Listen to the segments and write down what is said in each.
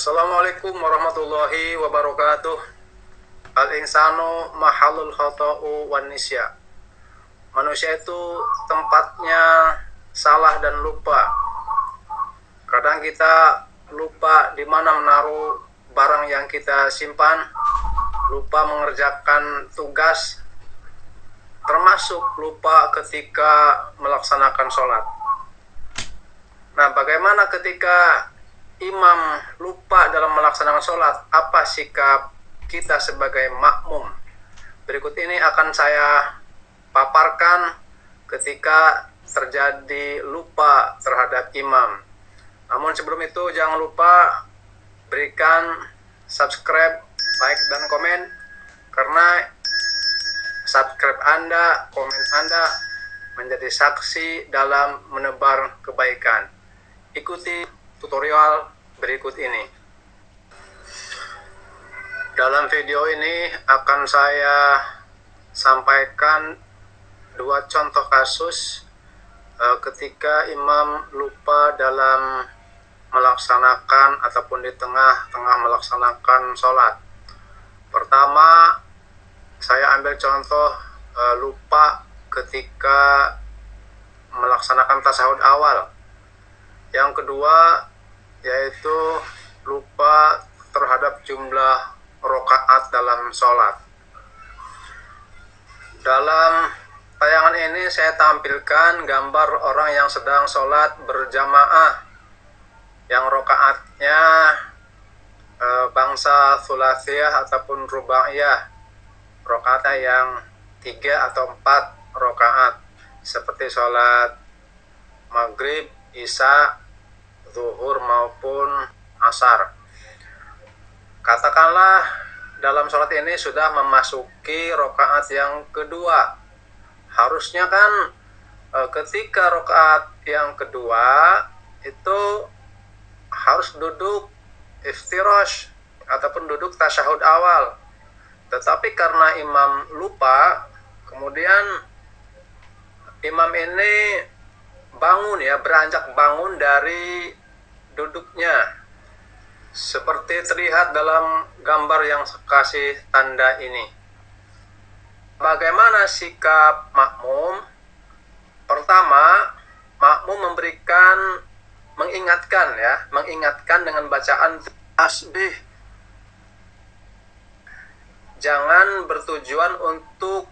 Assalamualaikum warahmatullahi wabarakatuh. Al-insanu mahalul khata'u wan nisya. Manusia itu tempatnya salah dan lupa. Kadang kita lupa di mana menaruh barang yang kita simpan, lupa mengerjakan tugas, termasuk lupa ketika melaksanakan sholat. Nah, bagaimana ketika imam lupa dalam melaksanakan sholat? Apa sikap kita sebagai makmum? Berikut ini akan saya paparkan ketika terjadi lupa terhadap imam. Namun sebelum itu jangan lupa berikan subscribe, like, dan komen, karena subscribe Anda, komen Anda menjadi saksi dalam menebar kebaikan. Ikuti tutorial berikut ini. Dalam video ini akan saya sampaikan dua contoh kasus ketika imam lupa dalam melaksanakan ataupun di tengah-tengah melaksanakan sholat. Pertama, saya ambil contoh lupa ketika melaksanakan tasyahud awal. Yang kedua yaitu lupa terhadap jumlah rakaat dalam sholat. Dalam tayangan ini saya tampilkan gambar orang yang sedang sholat berjamaah, yang rakaatnya bangsa thulathiyah ataupun rubaiyah, rakaatnya yang 3 atau 4 rakaat, seperti sholat maghrib, isya, zuhur maupun asar. Katakanlah dalam sholat ini sudah memasuki rakaat yang kedua. Harusnya kan ketika rakaat yang kedua itu harus duduk iftirash ataupun duduk tasyahud awal. Tetapi karena imam lupa, kemudian imam ini beranjak bangun dari duduknya, seperti terlihat dalam gambar yang kasih tanda ini. Bagaimana sikap makmum? Pertama, makmum mengingatkan dengan bacaan tasbih. Jangan bertujuan untuk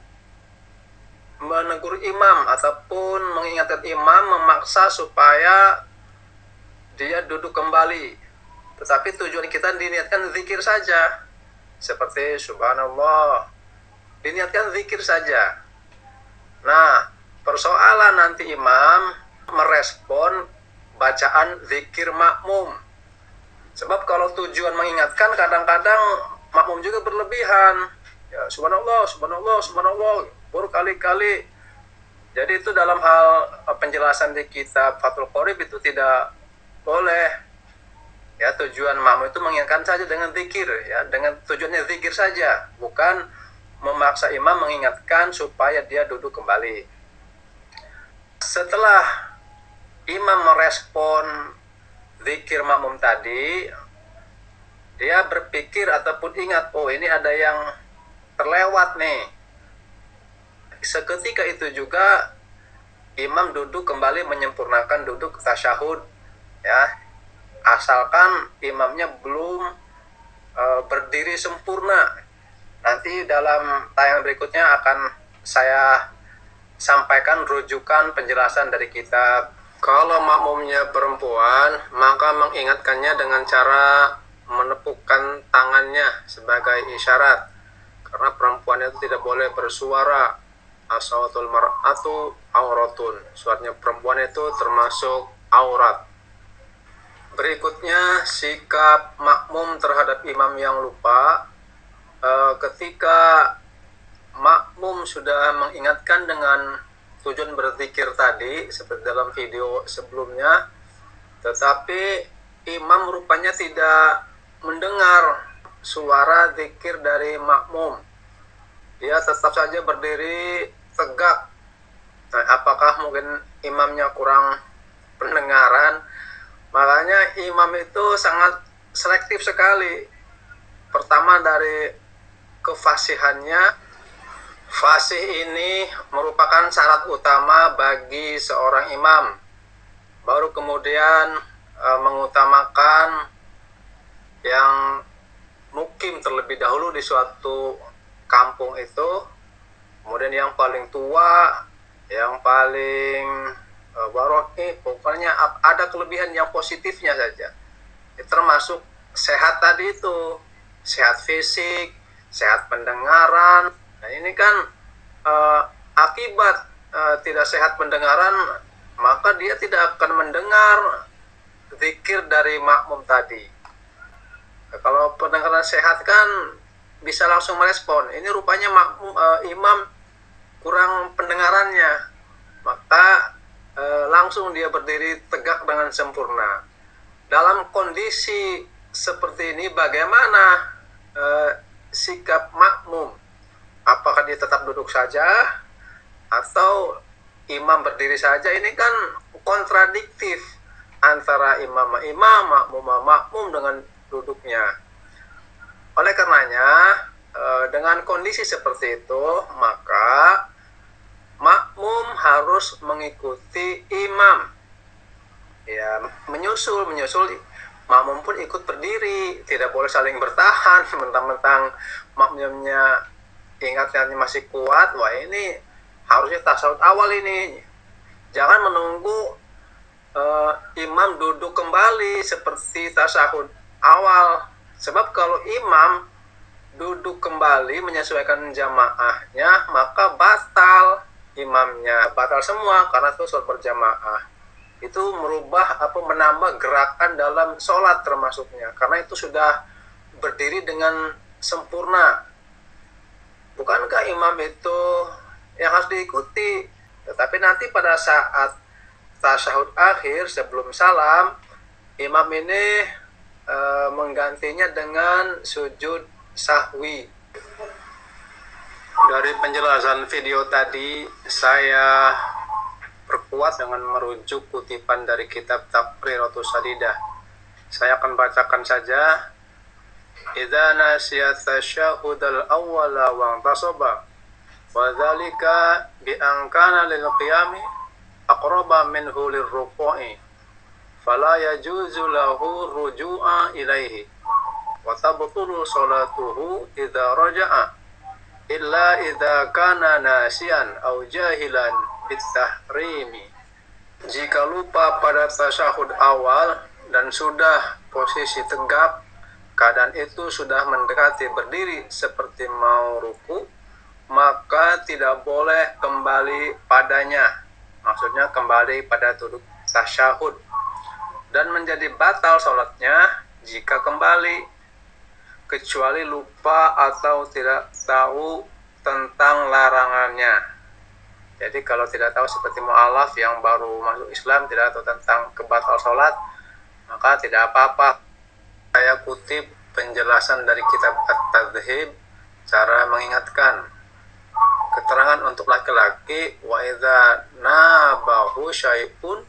menegur imam ataupun mengingatkan imam memaksa supaya dia duduk kembali. Tetapi tujuan kita diniatkan zikir saja, seperti subhanallah, diniatkan zikir saja. Nah, persoalan nanti imam merespon bacaan zikir makmum. Sebab kalau tujuan mengingatkan, kadang-kadang makmum juga berlebihan. Ya, subhanallah, subhanallah, subhanallah, berkali-kali. Jadi itu dalam hal penjelasan di kitab Fathul Qorib itu tidak boleh. Ya, tujuan makmum itu mengingatkan saja dengan zikir, ya, dengan tujuannya zikir saja, bukan memaksa imam mengingatkan supaya dia duduk kembali. Setelah imam merespon zikir makmum tadi, dia berpikir ataupun ingat, oh ini ada yang terlewat nih. Seketika itu juga imam duduk kembali menyempurnakan duduk tasyahud, ya, asalkan imamnya belum berdiri sempurna. Nanti dalam tayangan berikutnya akan saya sampaikan rujukan penjelasan dari kitab. Kalau makmumnya perempuan, maka mengingatkannya dengan cara menepukkan tangannya sebagai isyarat, karena perempuan itu tidak boleh bersuara. As-sawatul mar'atu auratun, suaranya perempuan itu termasuk aurat. Berikutnya, sikap makmum terhadap imam yang lupa. Ketika makmum sudah mengingatkan dengan tujuan berzikir tadi, seperti dalam video sebelumnya, tetapi imam rupanya tidak mendengar suara zikir dari makmum. Dia tetap saja berdiri tegak. Nah, apakah mungkin imamnya kurang pendengaran? Makanya imam itu sangat selektif sekali. Pertama dari kefasihannya. Fasih ini merupakan syarat utama bagi seorang imam. Baru kemudian mengutamakan yang mukim terlebih dahulu di suatu kampung itu, kemudian yang paling tua, yang paling baroki, pokoknya ada kelebihan yang positifnya saja. Termasuk sehat tadi itu, sehat fisik, sehat pendengaran. Nah ini kan akibat tidak sehat pendengaran, maka dia tidak akan mendengar zikir dari makmum tadi. Kalau pendengaran sehat kan bisa langsung merespon. Ini rupanya makmum imam kurang pendengarannya, maka langsung dia berdiri tegak dengan sempurna. Dalam kondisi seperti ini bagaimana sikap makmum? Apakah dia tetap duduk saja atau imam berdiri saja? Ini kan kontradiktif antara imam makmum dengan duduknya. Oleh karenanya dengan kondisi seperti itu, maka makmum harus mengikuti imam. Ya, menyusul makmum pun ikut berdiri, tidak boleh saling bertahan mentang-mentang makmumnya ingatnya masih kuat. Wah ini harusnya tasawuf awal ini, jangan menunggu imam duduk kembali seperti tasawuf awal. Sebab kalau imam duduk kembali menyesuaikan jamaahnya, maka batal imamnya, batal semua karena itu sholat berjamaah. Itu merubah menambah gerakan dalam sholat termasuknya, karena itu sudah berdiri dengan sempurna. Bukankah imam itu yang harus diikuti? Tetapi nanti pada saat tasyahud akhir sebelum salam, imam ini menggantinya dengan sujud sahwi. Dari penjelasan video tadi, saya perkuat dengan merujuk kutipan dari kitab Taqriratus Sadidah. Saya akan bacakan saja. Idza nasiya tasyahhud al-awwala wa intasaba wa dzalika bi an kana lil qiyami aqraba minhu lirruku'i fala yajuzu lahu ruju'a ilaihi wa tabtulu salatuhu idza raja'a illa idza kana nasiyan aw jahilan bitahrimi. Jika lupa pada tasyahud awal dan sudah posisi tegak, keadaan itu sudah mendekati berdiri seperti mau ruku, maka tidak boleh kembali padanya. Maksudnya kembali pada duduk tasyahud, dan menjadi batal sholatnya jika kembali, kecuali lupa atau tidak tahu tentang larangannya. Jadi kalau tidak tahu seperti mu'alaf yang baru masuk Islam, tidak tahu tentang kebatal sholat, maka tidak apa-apa. Saya kutip penjelasan dari kitab At-Tadhib, cara mengingatkan. Keterangan untuk laki-laki, wa idza nabahu syai'un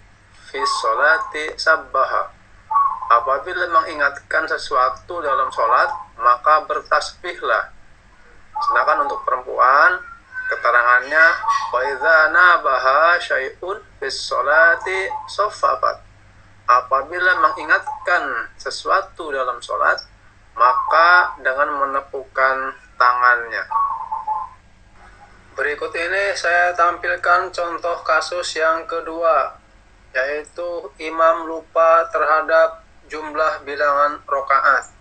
fi sholati sabbaha. Apabila mengingatkan sesuatu dalam sholat, maka bertasbihlah. Sedangkan untuk perempuan, keterangannya, wa idza nabaha syai'un fi sholati saffafat. Apabila mengingatkan sesuatu dalam sholat, maka dengan menepukkan tangannya. Berikut ini saya tampilkan contoh kasus yang kedua, yaitu imam lupa terhadap jumlah bilangan rokaat.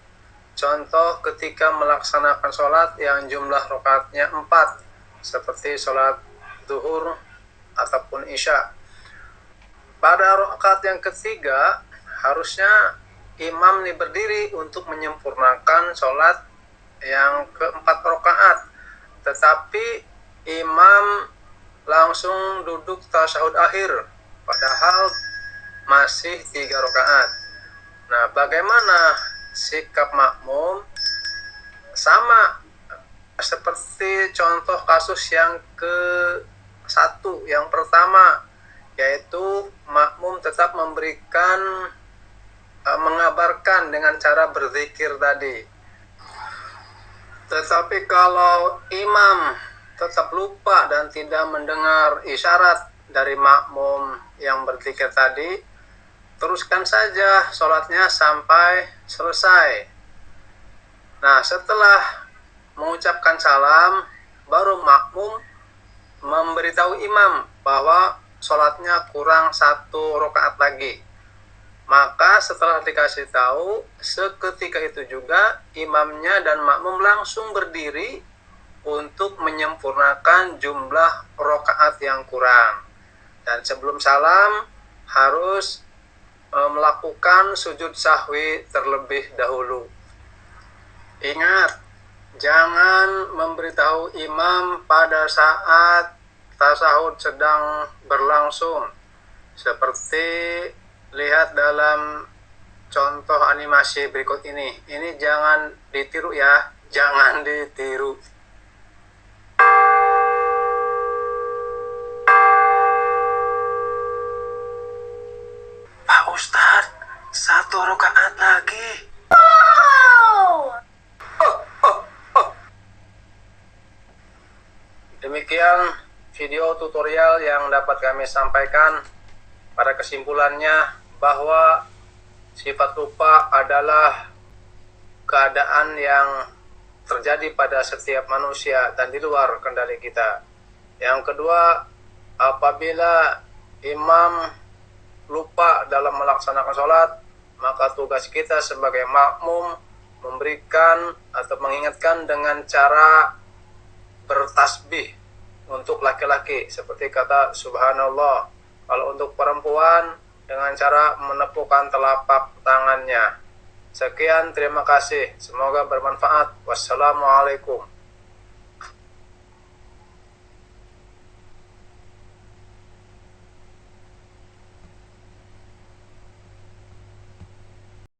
Contoh ketika melaksanakan sholat yang jumlah rokaatnya 4, seperti sholat zuhur ataupun isya. Pada rakaat yang ketiga, harusnya imam ini berdiri untuk menyempurnakan sholat yang keempat rakaat. Tetapi imam langsung duduk tasyahud akhir, padahal masih 3 rakaat. Nah, bagaimana sikap makmum? Sama seperti contoh kasus yang ke-1, yang pertama, yaitu makmum tetap memberikan mengabarkan dengan cara berzikir tadi. Tetapi kalau imam tetap lupa dan tidak mendengar isyarat dari makmum yang berzikir tadi, teruskan saja sholatnya sampai selesai. Nah, setelah mengucapkan salam, baru makmum memberitahu imam bahwa sholatnya kurang 1 rakaat lagi. Maka setelah dikasih tahu, seketika itu juga imamnya dan makmum langsung berdiri untuk menyempurnakan jumlah rakaat yang kurang. Dan sebelum salam harus melakukan sujud sahwi terlebih dahulu. Ingat, jangan memberitahu imam pada saat tasahud sedang berlangsung. Seperti lihat dalam contoh animasi berikut ini. Ini jangan ditiru ya, jangan ditiru. Pak Ustadz, 1 rakaat lagi. Demikian video tutorial yang dapat kami sampaikan. Pada kesimpulannya bahwa sifat lupa adalah keadaan yang terjadi pada setiap manusia dan di luar kendali kita. Yang kedua, apabila imam lupa dalam melaksanakan sholat, maka tugas kita sebagai makmum memberikan atau mengingatkan dengan cara bertasbih untuk laki-laki seperti kata subhanallah. Kalau untuk perempuan dengan cara menepukkan telapak tangannya. Sekian, terima kasih. Semoga bermanfaat. Wassalamualaikum.